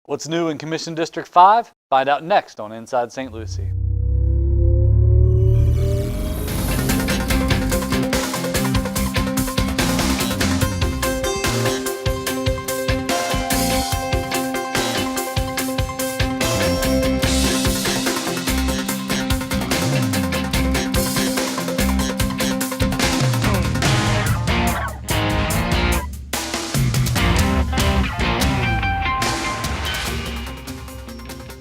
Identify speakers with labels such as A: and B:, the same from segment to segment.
A: What's new in Commission District 5? Find out next on Inside St. Lucie.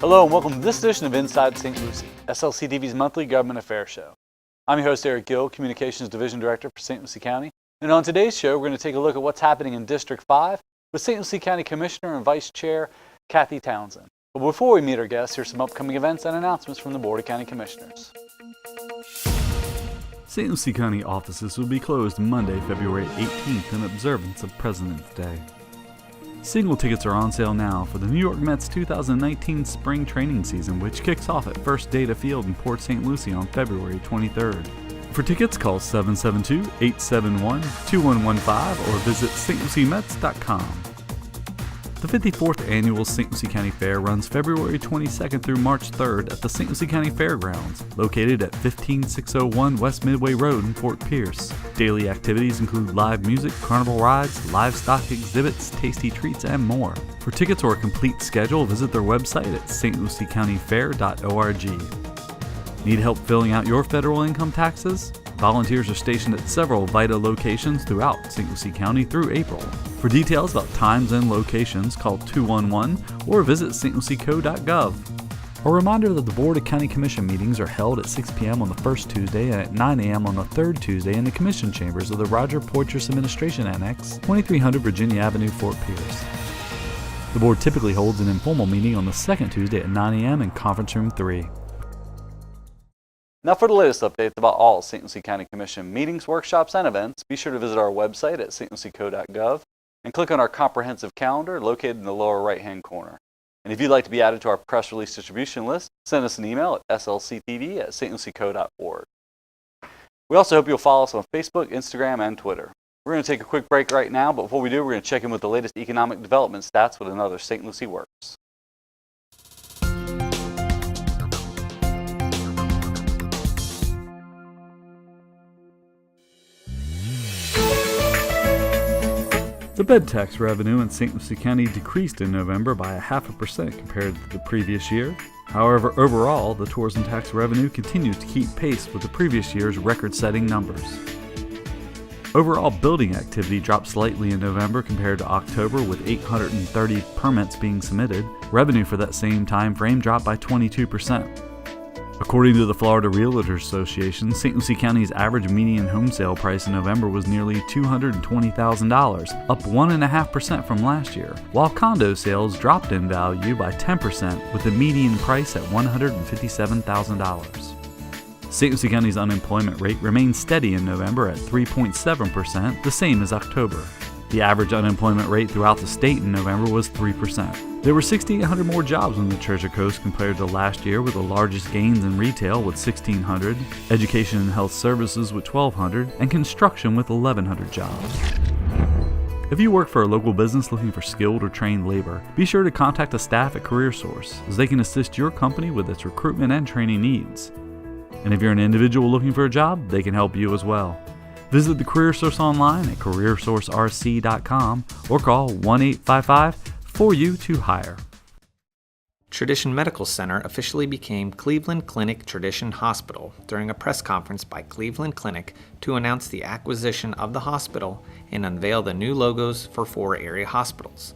A: Hello and welcome to this edition of Inside St. Lucie, SLC-TV's monthly government affairs show. I'm your host Eric Gill, Communications Division Director for St. Lucie County, and on today's show we're going to take a look at what's happening in District 5 with St. Lucie County Commissioner and Vice Chair Kathy Townsend. But before we meet our guests, here's some upcoming events and announcements from the Board of County Commissioners.
B: St. Lucie County offices will be closed Monday, February 18th in observance of President's Day. Single tickets are on sale now for the New York Mets 2019 spring training season, which kicks off at First Data Field in Port St. Lucie on February 23rd. For tickets, call 772-871-2115 or visit stluciemets.com. The 54th Annual St. Lucie County Fair runs February 22nd through March 3rd at the St. Lucie County Fairgrounds, located at 15601 West Midway Road in Fort Pierce. Daily activities include live music, carnival rides, livestock exhibits, tasty treats, and more. For tickets or a complete schedule, visit their website at stluciecountyfair.org. Need help filling out your federal income taxes? Volunteers are stationed at several VITA locations throughout St. Lucie County through April. For details about times and locations, call 211 or visit stlucieco.gov. A reminder that the Board of County Commission meetings are held at 6 p.m. on the first Tuesday and at 9 a.m. on the third Tuesday in the Commission Chambers of the Roger Poitras Administration Annex, 2300 Virginia Avenue, Fort Pierce. The Board typically holds an informal meeting on the second Tuesday at 9 a.m. in Conference Room 3.
A: Now for the latest updates about all St. Lucie County Commission meetings, workshops, and events, be sure to visit our website at stlucieco.gov and click on our comprehensive calendar located in the lower right-hand corner. And if you'd like to be added to our press release distribution list, send us an email at slctv@stlucieco.org. We also hope you'll follow us on Facebook, Instagram, and Twitter. We're going to take a quick break right now, but before we do, we're going to check in with the latest economic development stats with another St. Lucie Works.
B: The bed tax revenue in St. Lucie County decreased in November by 0.5% compared to the previous year. However, overall, the tourism tax revenue continues to keep pace with the previous year's record-setting numbers. Overall building activity dropped slightly in November compared to October, with 830 permits being submitted. Revenue for that same time frame dropped by 22%. According to the Florida Realtors Association, St. Lucie County's average median home sale price in November was nearly $220,000, up 1.5% from last year, while condo sales dropped in value by 10%, with the median price at $157,000. St. Lucie County's unemployment rate remained steady in November at 3.7%, the same as October. The average unemployment rate throughout the state in November was 3%. There were 6,800 more jobs on the Treasure Coast compared to last year, with the largest gains in retail with 1,600, education and health services with 1,200, and construction with 1,100 jobs. If you work for a local business looking for skilled or trained labor, be sure to contact the staff at CareerSource, as they can assist your company with its recruitment and training needs. And if you're an individual looking for a job, they can help you as well. Visit the CareerSource online at careersourcerc.com or call 1-855-4U2-HIRE.
C: Tradition Medical Center officially became Cleveland Clinic Tradition Hospital during a press conference by Cleveland Clinic to announce the acquisition of the hospital and unveil the new logos for 4 area hospitals.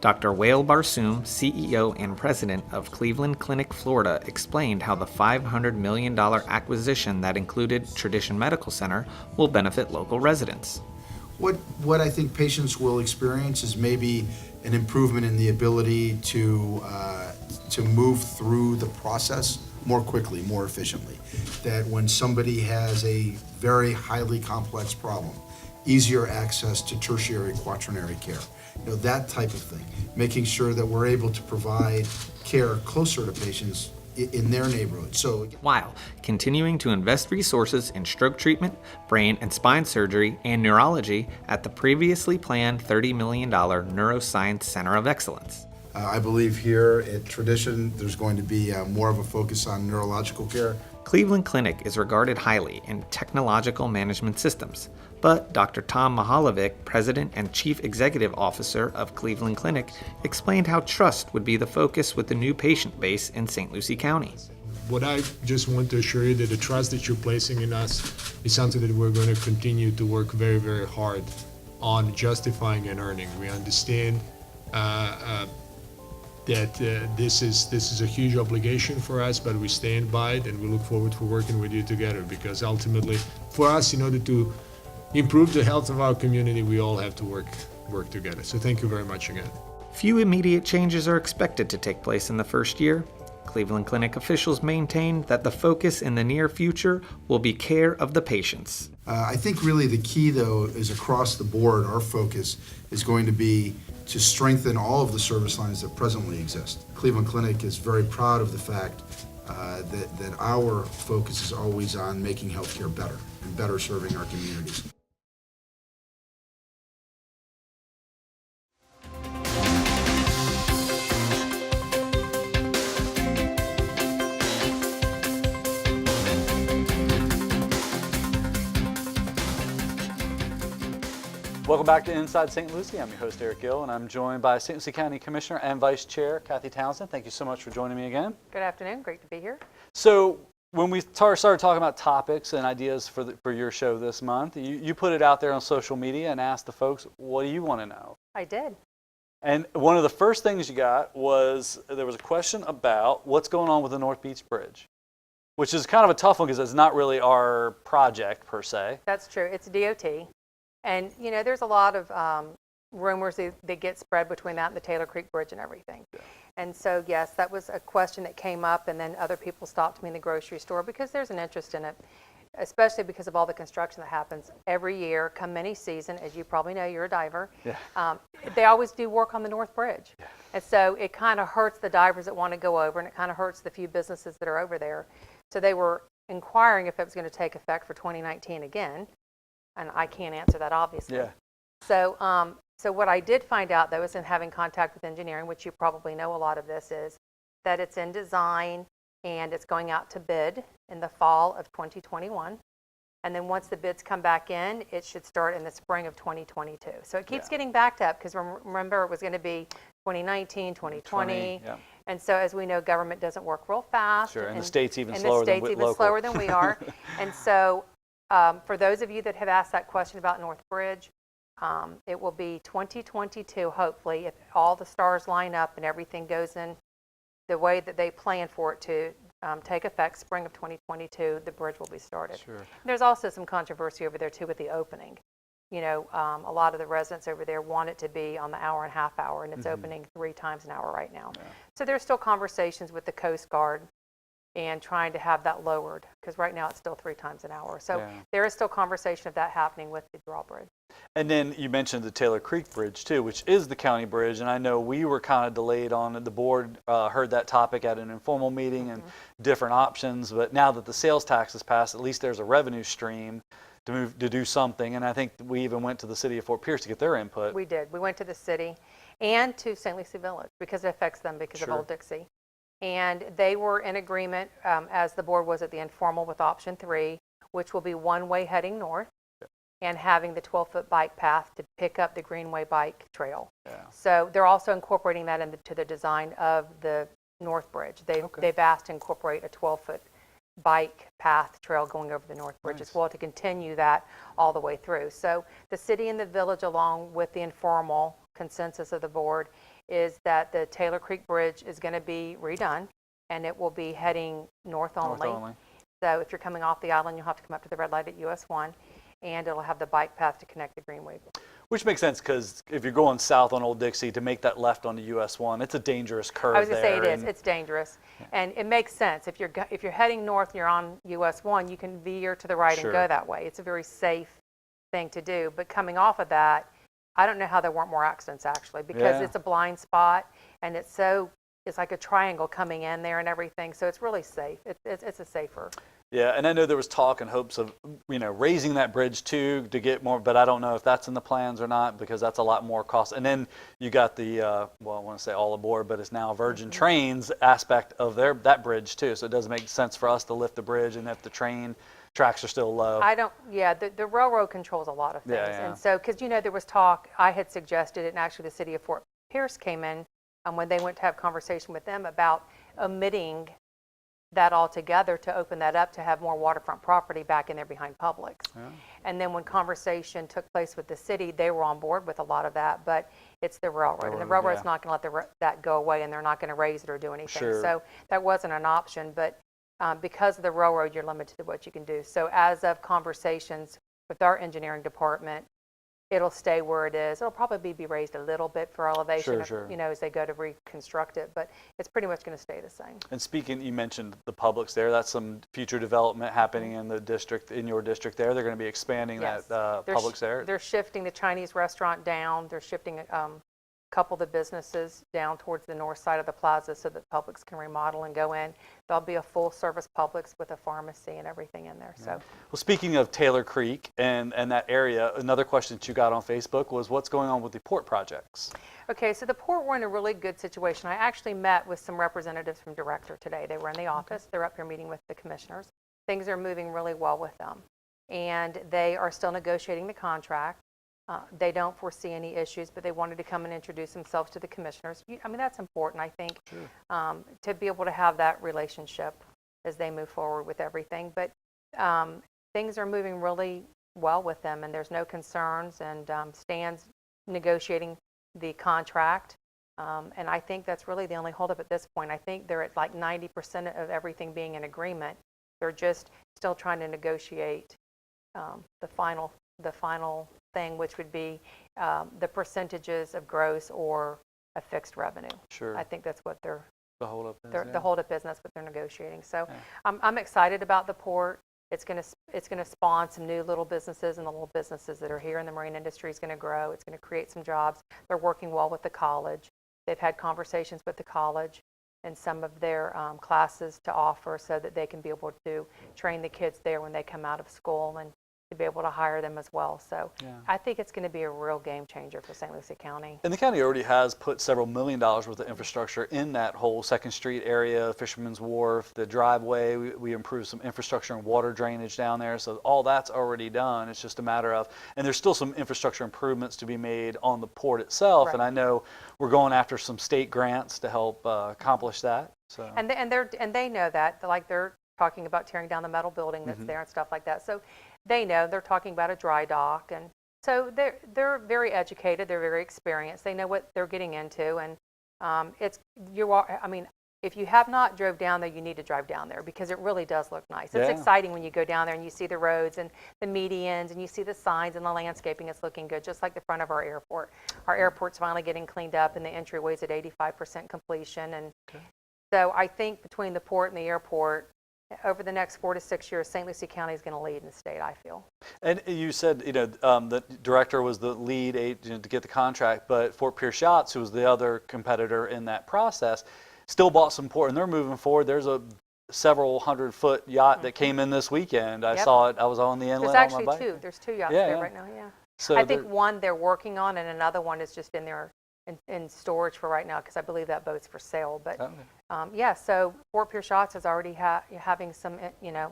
C: Dr. Wael Barsoom, CEO and President of Cleveland Clinic Florida, explained how the $500 million acquisition that included Tradition Medical Center will benefit local residents.
D: What I think patients will experience is maybe an improvement in the ability to move through the process more quickly, more efficiently. That when somebody has a very highly complex problem, easier access to tertiary, quaternary care. That type of thing. Making sure that we're able to provide care closer to patients in their neighborhood. So,
C: while continuing to invest resources in stroke treatment, brain and spine surgery, and neurology at the previously planned $30 million Neuroscience Center of Excellence.
D: I believe here at Tradition, there's going to be more of a focus on neurological care.
C: Cleveland Clinic is regarded highly in technological management systems, but Dr. Tom Mahalovic, President and Chief Executive Officer of Cleveland Clinic, explained how trust would be the focus with the new patient base in St. Lucie County.
E: What I just want to assure you that the trust that you're placing in us is something that we're going to continue to work very, very hard on justifying and earning. We understand that this is a huge obligation for us, but we stand by it and we look forward to working with you together, because ultimately for us, in order to improve the health of our community, we all have to work together. So thank you very much again.
C: Few immediate changes are expected to take place in the first year. Cleveland Clinic officials maintain that the focus in the near future will be care of the patients.
D: I think really the key, though, is across the board, our focus is going to be to strengthen all of the service lines that presently exist. Cleveland Clinic is very proud of the fact that our focus is always on making healthcare better and better serving our communities.
A: Welcome back to Inside St. Lucie. I'm your host, Eric Gill, and I'm joined by St. Lucie County Commissioner and Vice Chair Kathy Townsend. Thank you so much for joining me again.
F: Good afternoon. Great to be here.
A: So when we started talking about topics and ideas for your show this month, you put it out there on social media and asked the folks, what do you want to know?
F: I did.
A: And one of the first things you got was there was a question about what's going on with the North Beach Bridge, which is kind of a tough one because it's not really our project per se.
F: That's true. It's DOT. And, you know, there's a lot of rumors that get spread between that and the Taylor Creek Bridge and everything. Yeah. And so, yes, that was a question that came up, and then other people stopped me in the grocery store because there's an interest in it, especially because of all the construction that happens every year, come many season. As you probably know, you're a diver. Yeah. They always do work on the North Bridge. Yeah. And so it kind of hurts the divers that want to go over, and it kind of hurts the few businesses that are over there. So they were inquiring if it was going to take effect for 2019 again. And I can't answer that, obviously. Yeah. So what I did find out, though, is in having contact with engineering, which you probably know a lot of this is, that it's in design and it's going out to bid in the fall of 2021. And then once the bids come back in, it should start in the spring of 2022. So it keeps getting backed up because remember it was going to be 2019, 2020. Yeah. And so as we know, government doesn't work real fast.
A: Sure, and the state's even slower than we
F: slower than we are. And so for those of you that have asked that question about North Bridge, it will be 2022, hopefully, if all the stars line up and everything goes in the way that they plan for it to take effect, spring of 2022, the bridge will be started. Sure. There's also some controversy over there, too, with the opening. You know, a lot of the residents over there want it to be on the hour and a half hour, and it's opening 3 times an hour right now. Yeah. So there's still conversations with the Coast Guard and trying to have that lowered, because right now it's still 3 times an hour. So there is still conversation of that happening with the drawbridge.
A: And then you mentioned the Taylor Creek Bridge too, which is the county bridge, and I know we were kind of delayed on it. The board heard that topic at an informal meeting and different options, but now that the sales tax is passed, at least there's a revenue stream to do something, and I think we even went to the city of Fort Pierce to get their input.
F: We did. We went to the city and to St. Lucie Village because it affects them because of Old Dixie. And they were in agreement, as the board was at the informal, with option 3, which will be one-way heading north and having the 12-foot bike path to pick up the Greenway bike trail. Yeah. So they're also incorporating that into the design of the North Bridge. They've asked to incorporate a 12-foot bike path trail going over the North Bridge as well to continue that all the way through. So the city and the village, along with the informal consensus of the board, is that the Taylor Creek Bridge is going to be redone, and it will be heading north only. So if you're coming off the island, you'll have to come up to the red light at US 1, and it'll have the bike path to connect the Greenway.
A: Which makes sense, because if you're going south on Old Dixie, to make that left onto US 1, it's a dangerous curve.
F: I was going to say it is. It's dangerous. And it makes sense. If you're heading north and you're on US 1, you can veer to the right and go that way. It's a very safe thing to do. But coming off of that, I don't know how there weren't more accidents, actually, because it's a blind spot, and it's like a triangle coming in there and everything, so it's really safe. It's a safer
A: Yeah, and I know there was talk and hopes of, raising that bridge too to get more, but I don't know if that's in the plans or not because that's a lot more cost. And then you got the, I want to say all aboard, but it's now Virgin Trains aspect of that bridge too. So it doesn't make sense for us to lift the bridge and if the train tracks are still low.
F: The railroad controls a lot of things.
A: Yeah.
F: And so, because, there was talk, I had suggested it, and actually the city of Fort Pierce came in when they went to have conversation with them about omitting that altogether to open that up to have more waterfront property back in there behind Publix.
A: Yeah.
F: And then when conversation took place with the city, they were on board with a lot of that, but it's the railroad. And the railroad's not going to let that go away, and they're not going to raise it or do anything.
A: Sure.
F: So that wasn't an option, but because of the railroad, you're limited to what you can do. So as of conversations with our engineering department, it'll stay where it is. It'll probably be raised a little bit for elevation,
A: Sure.
F: as they go to reconstruct it, but it's pretty much going to stay the same.
A: And speaking, you mentioned the Publix there. That's some future development happening in the district, in your district there. They're going to be expanding
F: Yes.
A: that Publix there.
F: They're shifting the Chinese restaurant down. They're shifting a couple of the businesses down towards the north side of the plaza so that Publix can remodel and go in. There'll be a full-service Publix with a pharmacy and everything in there. So.
A: Well, speaking of Taylor Creek and that area, another question that you got on Facebook was what's going on with the port projects?
F: Okay, so the port, we're in a really good situation. I actually met with some representatives from Director today. They were in the office. They're up here meeting with the commissioners. Things are moving really well with them. And they are still negotiating the contract. They don't foresee any issues, but they wanted to come and introduce themselves to the commissioners. That's important, I think, to be able to have that relationship as they move forward with everything. But things are moving really well with them, and there's no concerns, and Stan's negotiating the contract. And I think that's really the only holdup at this point. I think they're at like 90% of everything being in agreement. They're just still trying to negotiate the final thing, which would be the percentages of gross or a fixed revenue.
A: Sure.
F: I think that's what the
A: holdup is.
F: the holdup is, and that's what they're negotiating. So I'm excited about the port. It's going to spawn some new little businesses, and the little businesses that are here in the marine industry is going to grow. It's going to create some jobs. They're working well with the college. They've had conversations with the college and some of their classes to offer so that they can be able to train the kids there when they come out of school and to be able to hire them as well. So I think it's going to be a real game changer for St. Lucie County.
A: And the county already has put several $1 million worth of infrastructure in that whole 2nd Street area, Fisherman's Wharf, the driveway. We improved some infrastructure and water drainage down there. So all that's already done. It's just a matter of, and there's still some infrastructure improvements to be made on the port itself.
F: Right.
A: And I know we're going after some state grants to help accomplish that. So.
F: And they know that, like they're talking about tearing down the metal building that's there and stuff like that. So they know they're talking about a dry dock, and so they're very educated. They're very experienced. They know what they're getting into, and if you have not drove down there, you need to drive down there because it really does look nice. It's exciting when you go down there and you see the roads and the medians and you see the signs and the landscaping. It's looking good, just like the front of our airport. Our airport's finally getting cleaned up, and the entryway's at 85% completion. And so I think between the port and the airport, over the next 4 to 6 years, St. Lucie County is going to lead in the state, I feel.
A: And you said, the director was the lead agent to get the contract, but Fort Pierce Yachts, who was the other competitor in that process, still bought some port, and they're moving forward. There's a several 100-foot yacht that came in in this weekend. I saw it. I was on the inlet
F: There's
A: on my bike.
F: actually two. There's 2 yachts there right now,
A: So
F: I think one they're working on, and another one is just in there in storage for right now because I believe that boat's for sale. But so Fort Pierce Yachts is already having some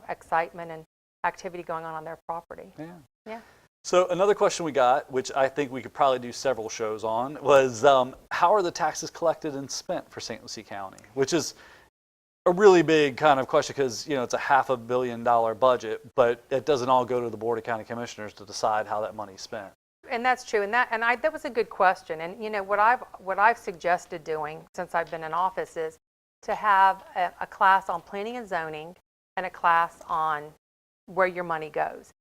F: excitement and activity going on their property. Yeah.
A: So another question we got, which I think we could probably do several shows on, was how are the taxes collected and spent for St. Lucie County? Which is a really big kind of question because it's a $500 million budget, but it doesn't all go to the Board of County Commissioners to decide how that money's spent.
F: And that's true, and that was a good question. And what I've suggested doing since I've been in office is to have a class on planning and zoning and a class on where your money goes,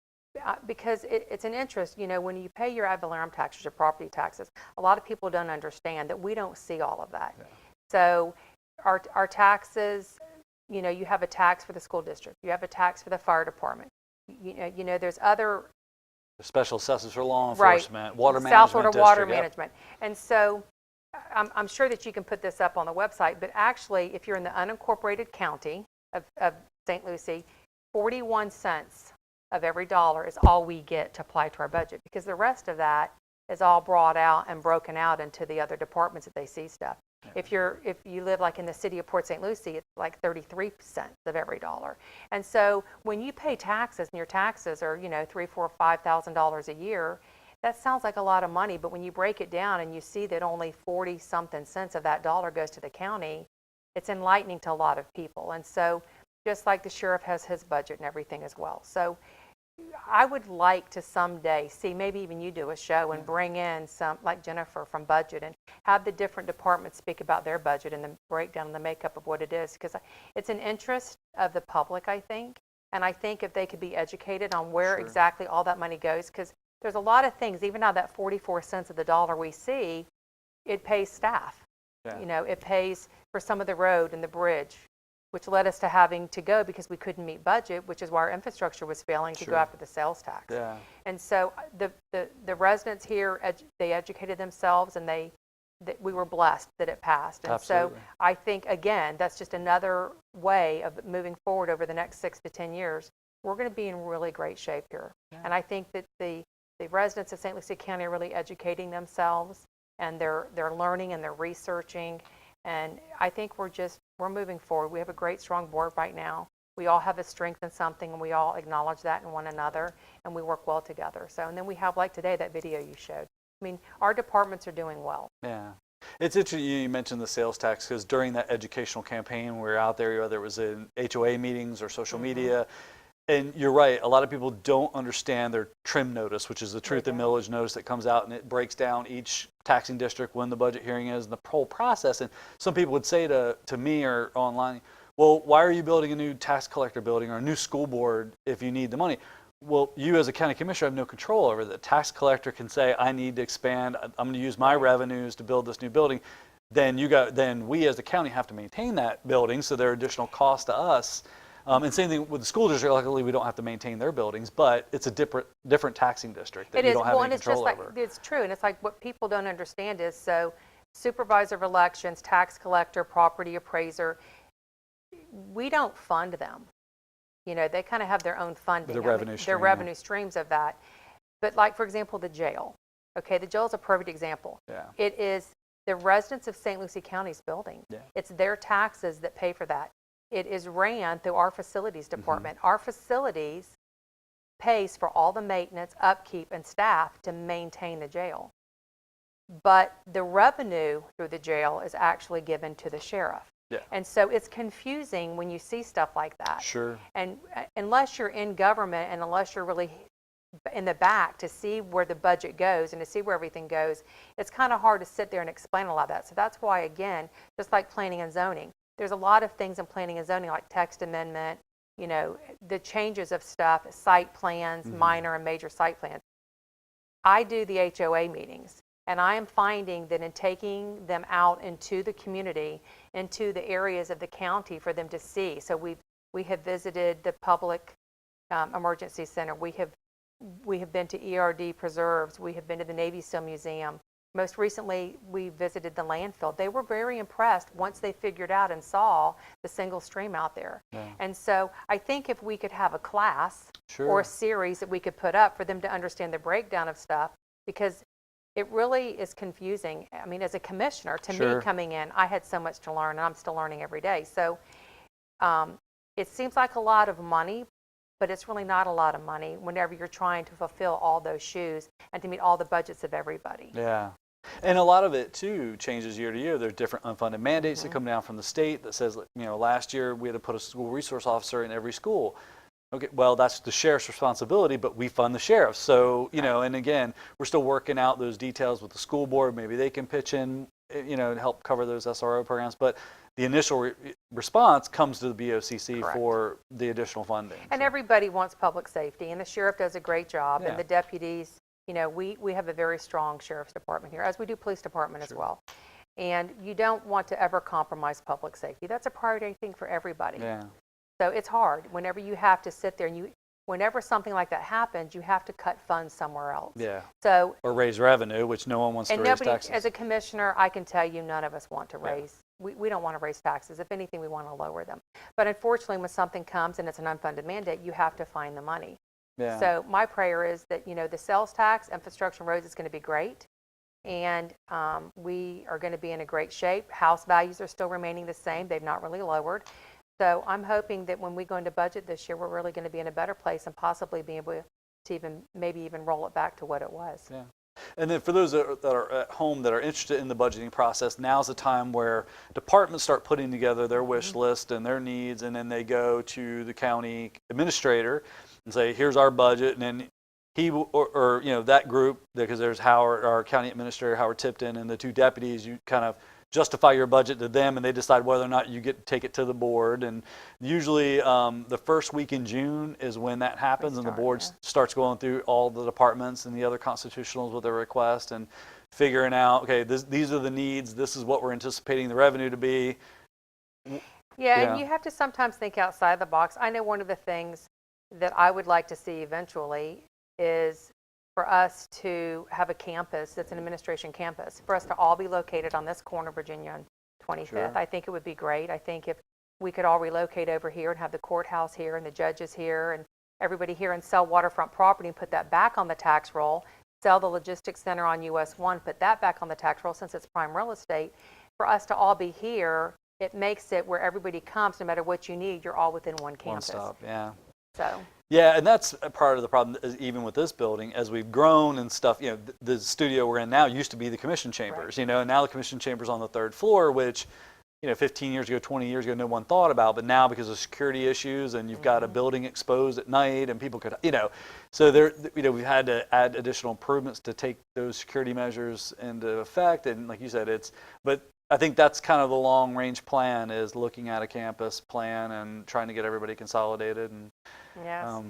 F: because it's an interest. When you pay your ad valorem taxes, your property taxes, a lot of people don't understand that we don't see all of that. Yeah. So our taxes, you have a tax for the school district, you have a tax for the fire department. There's other
A: special assessors for law enforcement, water management,
F: South Florida
A: district,
F: water management. And so I'm sure that you can put this up on the website, but actually if you're in the unincorporated county of St. Lucie, 41 cents of every dollar is all we get to apply to our budget, because the rest of that is all brought out and broken out into the other departments that they see stuff. If you live like in the city of Port St. Lucie, it's like 33 cents of every dollar. And so when you pay taxes and your taxes are, $3,000, $4,000, $5,000 a year, that sounds like a lot of money. But when you break it down and you see that only 40 something cents of that dollar goes to the county, it's enlightening to a lot of people. And so just like the sheriff has his budget and everything as well. So I would like to someday see, maybe even you do a show and bring in some, like Jennifer from budget, and have the different departments speak about their budget and the breakdown and the makeup of what it is, because it's an interest of the public, I think. And I think if they could be educated on where exactly all that money goes, because there's a lot of things, even now that 44 cents of the dollar we see, it pays staff.
A: Yeah.
F: It pays for some of the road and the bridge, which led us to having to go because we couldn't meet budget, which is why our infrastructure was failing, to go after the sales tax.
A: Yeah.
F: And so the residents here, they educated themselves, and we were blessed that it passed. And
A: Absolutely.
F: so I think, again, that's just another way of moving forward over the next 6 to 10 years. We're going to be in really great shape here. Yeah. And I think that the residents of St. Lucie County are really educating themselves, and they're learning and they're researching. And I think we're moving forward. We have a great, strong board right now. We all have a strength in something, and we all acknowledge that in one another, and we work well together. So, and then we have, like today, that video you showed. I mean, our departments are doing well.
A: Yeah. It's interesting you mentioned the sales tax, because during that educational campaign, we were out there, whether it was in HOA meetings or social media, and you're right, a lot of people don't understand their trim notice, which is the truth and millage notice that comes out, and it breaks down each taxing district, when the budget hearing is, and the whole process. And some people would say to me or online, well, why are you building a new tax collector building or a new school board if you need the money? Well, you as a county commissioner have no control over it. The tax collector can say, I need to expand, I'm going to use my revenues to build this new building. Then we as the county have to maintain that building, so there are additional costs to us. And same thing with the school district. Luckily, we don't have to maintain their buildings, but it's a different taxing district that you don't have any control over.
F: It's true, and it's like what people don't understand is, so supervisor of elections, tax collector, property appraiser, we don't fund them. They kind of have their own funding. Their revenue streams of that. But like, for example, the jail. Okay, the jail is a perfect example.
A: Yeah.
F: It is the residents of St. Lucie County's building.
A: Yeah.
F: It's their taxes that pay for that. It is ran through our facilities department. Our facilities pays for all the maintenance, upkeep, and staff to maintain the jail. But the revenue through the jail is actually given to the sheriff.
A: Yeah.
F: And so it's confusing when you see stuff like that.
A: Sure.
F: And unless you're in government, and unless you're really in the back to see where the budget goes and to see where everything goes, it's kind of hard to sit there and explain a lot of that. So that's why, again, just like planning and zoning, there's a lot of things in planning and zoning, like text amendment, the changes of stuff, site plans, minor and major site plans. I do the HOA meetings, and I am finding that in taking them out into the community, into the areas of the county for them to see. So we have visited the public emergency center. We have been to ERD preserves. We have been to the Navy SEAL Museum. Most recently, we visited the landfill. They were very impressed once they figured out and saw the single stream out there. Yeah. And so I think if we could have a class or a series that we could put up for them to understand the breakdown of stuff, because it really is confusing. I mean, as a commissioner, to me coming in, I had so much to learn, and I'm still learning every day. So it seems like a lot of money, but it's really not a lot of money whenever you're trying to fulfill all those shoes and to meet all the budgets of everybody.
A: Yeah. And a lot of it, too, changes year to year. There's different unfunded mandates that come down from the state that says, last year we had to put a school resource officer in every school. Okay, well, that's the sheriff's responsibility, but we fund the sheriff. So, and again, we're still working out those details with the school board. Maybe they can pitch in, to help cover those SRO programs. But the initial response comes to the BOCC for the additional funding.
F: And everybody wants public safety, and the sheriff does a great job, and the deputies. We have a very strong sheriff's department here, as we do police department as well. And you don't want to ever compromise public safety. That's a priority thing for everybody.
A: Yeah.
F: So it's hard whenever you have to sit there and whenever something like that happens, you have to cut funds somewhere else.
A: Yeah.
F: So
A: or raise revenue, which no one wants to raise taxes.
F: As a commissioner, I can tell you none of us want to raise we don't want to raise taxes. If anything, we want to lower them. But unfortunately, when something comes and it's an unfunded mandate, you have to find the money.
A: Yeah.
F: So my prayer is that, the sales tax, infrastructure and roads is going to be great. And we are going to be in a great shape. House values are still remaining the same. They've not really lowered. So I'm hoping that when we go into budget this year, we're really going to be in a better place and possibly be able to maybe even roll it back to what it was.
A: Yeah. And then for those that are at home that are interested in the budgeting process, now's the time where departments start putting together their wish list and their needs, and then they go to the county administrator and say, here's our budget, and then he or that group, because there's Howard, our county administrator, Howard Tipton, and the two deputies, you kind of justify your budget to them, and they decide whether or not you get to take it to the board. And usually the first week in June is when that happens, and the board starts going through all the departments and the other constitutionals with their request and figuring out, okay, these are the needs, this is what we're anticipating the revenue to be.
F: Yeah, and you have to sometimes think outside the box. I know one of the things that I would like to see eventually is for us to have a campus that's an administration campus, for us to all be located on this corner of Virginia and 25th.
A: Sure.
F: I think it would be great. I think if we could all relocate over here and have the courthouse here and the judges here and everybody here and sell waterfront property and put that back on the tax roll, sell the logistics center on US 1, put that back on the tax roll since it's prime real estate. For us to all be here, it makes it where everybody comes, no matter what you need, you're all within one campus.
A: One stop, yeah.
F: So.
A: Yeah, and that's a part of the problem, is even with this building, as we've grown and stuff, the studio we're in now used to be the commission chambers, and now the commission chambers on the third floor, which, 15 years ago, 20 years ago, no one thought about, but now because of security issues and you've got a building exposed at night and people could, so we've had to add additional improvements to take those security measures into effect. And like you said, but I think that's kind of the long range plan, is looking at a campus plan and trying to get everybody consolidated. And
F: Yes.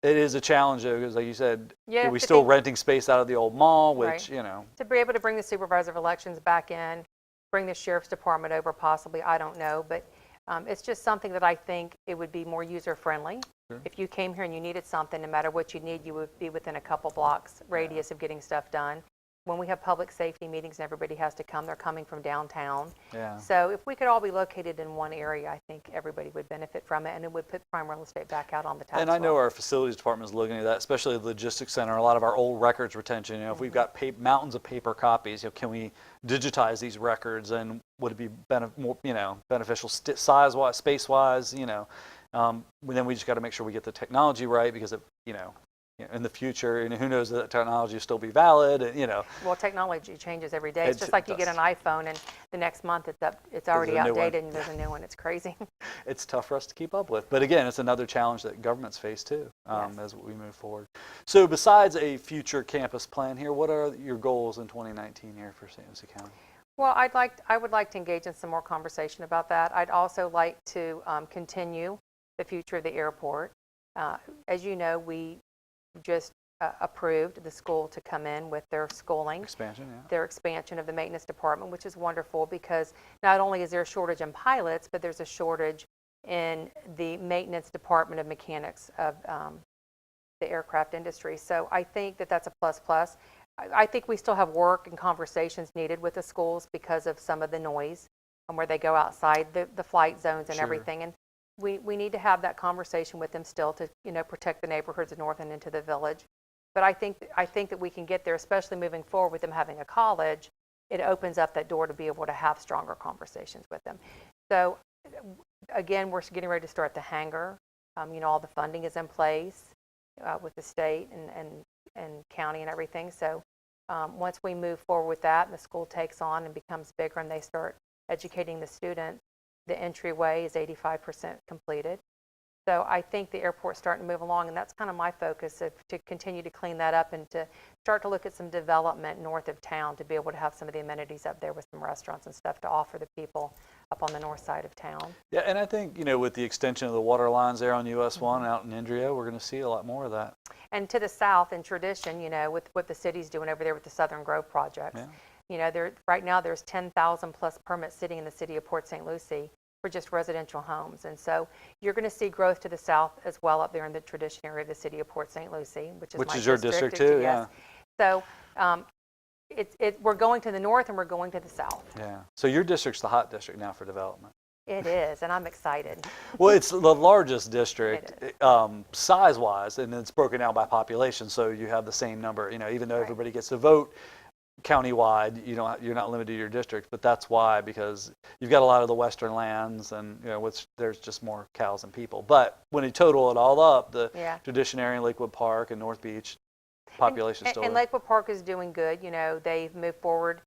A: it is a challenge, though, because like you said,
F: Yeah,
A: we're still renting space out of the old mall, which,
F: to be able to bring the supervisor of elections back in, bring the sheriff's department over possibly, I don't know, but it's just something that I think it would be more user friendly.
A: Sure.
F: If you came here and you needed something, no matter what you need, you would be within a couple blocks radius of getting stuff done. When we have public safety meetings and everybody has to come, they're coming from downtown.
A: Yeah.
F: So if we could all be located in one area, I think everybody would benefit from it, and it would put prime real estate back out on the tax
A: And I know
F: roll.
A: our facilities department is looking at that, especially the logistics center, a lot of our old records retention. If we've got mountains of paper copies, can we digitize these records, and would it be more, beneficial size-wise, space-wise, then we just got to make sure we get the technology right, because in the future, who knows, that technology will still be valid,
F: Well, technology changes every day. It's
A: It
F: just like you
A: does.
F: get an iPhone and the next month it's already
A: a new one.
F: outdated and there's a new one. It's crazy.
A: It's tough for us to keep up with. But again, it's another challenge that governments face too,
F: Yes.
A: as we move forward. So besides a future campus plan here, what are your goals in 2019 here for St. Lucie County?
F: Well, I would like to engage in some more conversation about that. I'd also like to continue the future of the airport. As you know, we just approved the school to come in with their schooling,
A: Expansion, yeah.
F: their expansion of the maintenance department, which is wonderful, because not only is there a shortage in pilots, but there's a shortage in the maintenance department of mechanics of the aircraft industry. So I think that that's a plus. I think we still have work and conversations needed with the schools because of some of the noise and where they go outside the flight zones and
A: Sure.
F: everything. And we need to have that conversation with them still to protect the neighborhoods north and into the village. But I think that we can get there, especially moving forward with them having a college. It opens up that door to be able to have stronger conversations with them. So again, we're getting ready to start the hangar. All the funding is in place with the state and county and everything. So once we move forward with that and the school takes on and becomes bigger and they start educating the students, the entryway is 85% completed. So I think the airport's starting to move along, and that's kind of my focus, to continue to clean that up and to start to look at some development north of town to be able to have some of the amenities up there with some restaurants and stuff to offer the people up on the north side of town.
A: Yeah, and I think, with the extension of the water lines there on US 1 out in Indria, we're going to see a lot more of that.
F: And to the south, in tradition, with what the city's doing over there with the Southern Grove projects.
A: Yeah.
F: Right now there's 10,000 plus permits sitting in the city of Port St. Lucie for just residential homes. And so you're going to see growth to the south as well up there in the tradition area of the city of Port St. Lucie, which is my
A: your district too,
F: yes.
A: yeah.
F: So we're going to the north and we're going to the south.
A: Yeah. So your district's the hot district now for development.
F: It is, and I'm excited.
A: Well, it's the largest district size-wise, and it's broken down by population. So you have the same number. You know, even though
F: Right.
A: everybody gets to vote countywide, you're not limited to your district. But that's why, because you've got a lot of the western lands, and there's just more cows and people. But when you total it all up, the
F: Yeah.
A: Tradition area, Lakewood Park, and North Beach population still.
F: And Lakewood Park is doing good. You know, they've moved forward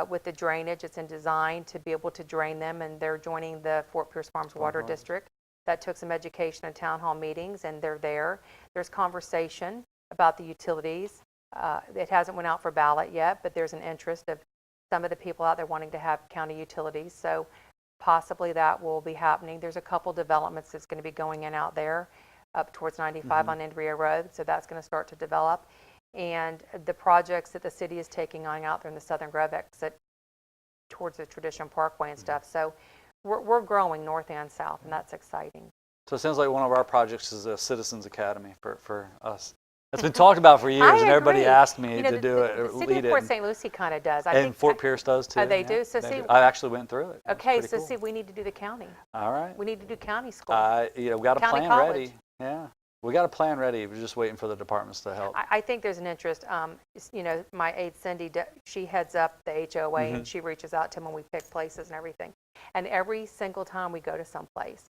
F: with the drainage. It's in design to be able to drain them, and they're joining the Fort Pierce Farms Water District. That took some education and town hall meetings, and they're there. There's conversation about the utilities. It hasn't went out for ballot yet, but there's an interest of some of the people out there wanting to have county utilities. So possibly that will be happening. There's a couple developments that's going to be going in out there up towards 95 on Indria Road. So that's going to start to develop. And the projects that the city is taking on out there in the Southern Grove exit towards the Tradition Parkway and stuff. So we're growing north and south, and that's exciting.
A: So it sounds like one of our projects is a Citizens Academy for us. It's been talked about for years, and everybody
F: agree.
A: asked me
F: You know,
A: to do it or
F: The city
A: lead
F: of Port
A: it.
F: St. Lucie kind of does. I
A: And
F: think
A: Fort Pierce does too.
F: Oh, they
A: yeah.
F: do? So
A: They
F: see-
A: do. I actually went through it. It's
F: Okay,
A: pretty
F: so
A: cool.
F: see, we need to do the county.
A: All right.
F: We need to do county school.
A: We got a
F: County
A: plan
F: college.
A: ready. Yeah, we got a plan ready. We're just waiting for the departments to help.
F: I think there's an interest. You know, my aide Cindy, she heads up the HOA,
A: Mm-hmm.
F: and she reaches out to them when we pick places and everything. And every single time we go to some place,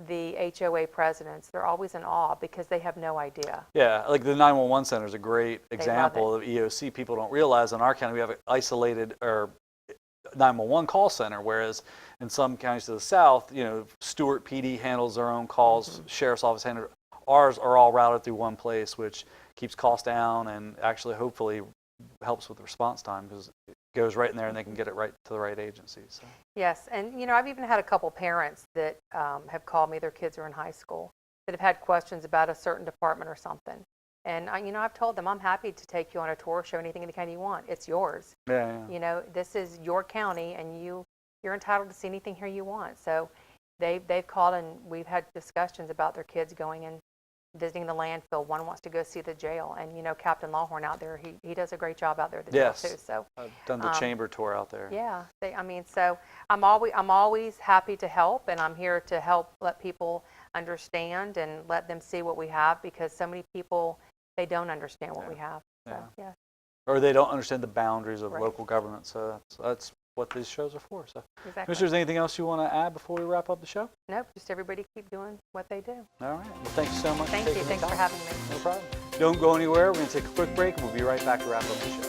F: the HOA presidents, they're always in awe because they have no idea.
A: Yeah, like the 911 center is a great
F: love
A: example of EOC. People don't realize in our county we have an isolated or 911 call center, whereas in some counties to the south, Stewart PD handles their own calls, Sheriff's Office handles. Ours are all routed through one place, which keeps costs down and actually hopefully helps with the response time because it goes right in there and they can get it right to the right agency. So.
F: Yes, and I've even had a couple parents that have called me. Their kids are in high school that have had questions about a certain department or something. And I've told them I'm happy to take you on a tour, show anything in the county you want. It's yours.
A: Yeah.
F: This is your county, and you're entitled to see anything here you want. So they've called, and we've had discussions about their kids going and visiting the landfill. One wants to go see the jail, and Captain Lawhorn out there, he does a great job out there at the jail too. So
A: I've done the chamber tour out there.
F: yeah, so I'm always happy to help, and I'm here to help let people understand and let them see what we have, because so many people, they don't understand what we have. So, yeah.
A: Or they don't understand the boundaries of
F: Right.
A: local government. So that's what these shows are for. So,
F: Exactly.
A: Commissioners, anything else you want to add before we wrap up the show?
F: Nope, just everybody keep doing what they do.
A: All right. Well, thank you so much.
F: Thank
A: for
F: you.
A: taking
F: Thanks
A: the
F: for
A: time.
F: having me.
A: No problem. Don't go anywhere. We're going to take a quick break, and we'll be right back to wrap up the show.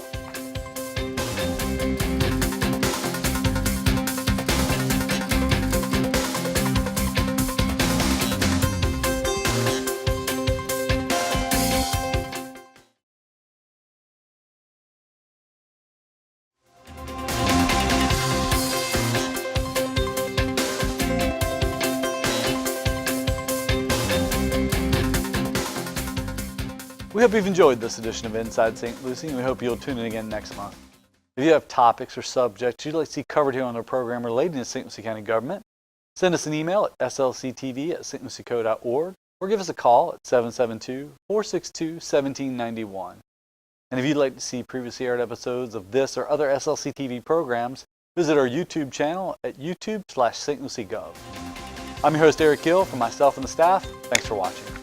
A: We hope you've enjoyed this edition of Inside St. Lucie, and we hope you'll tune in again next month. If you have topics or subjects you'd like to see covered here on our program relating to St. Lucie County government, send us an email at slctv@stlucieco.org or give us a call at 772-462-1791. And if you'd like to see previously aired episodes of this or other SLC TV programs, visit our YouTube channel at youtube.com/stluciegov. I'm your host, Eric Gill. For myself and the staff, thanks for watching.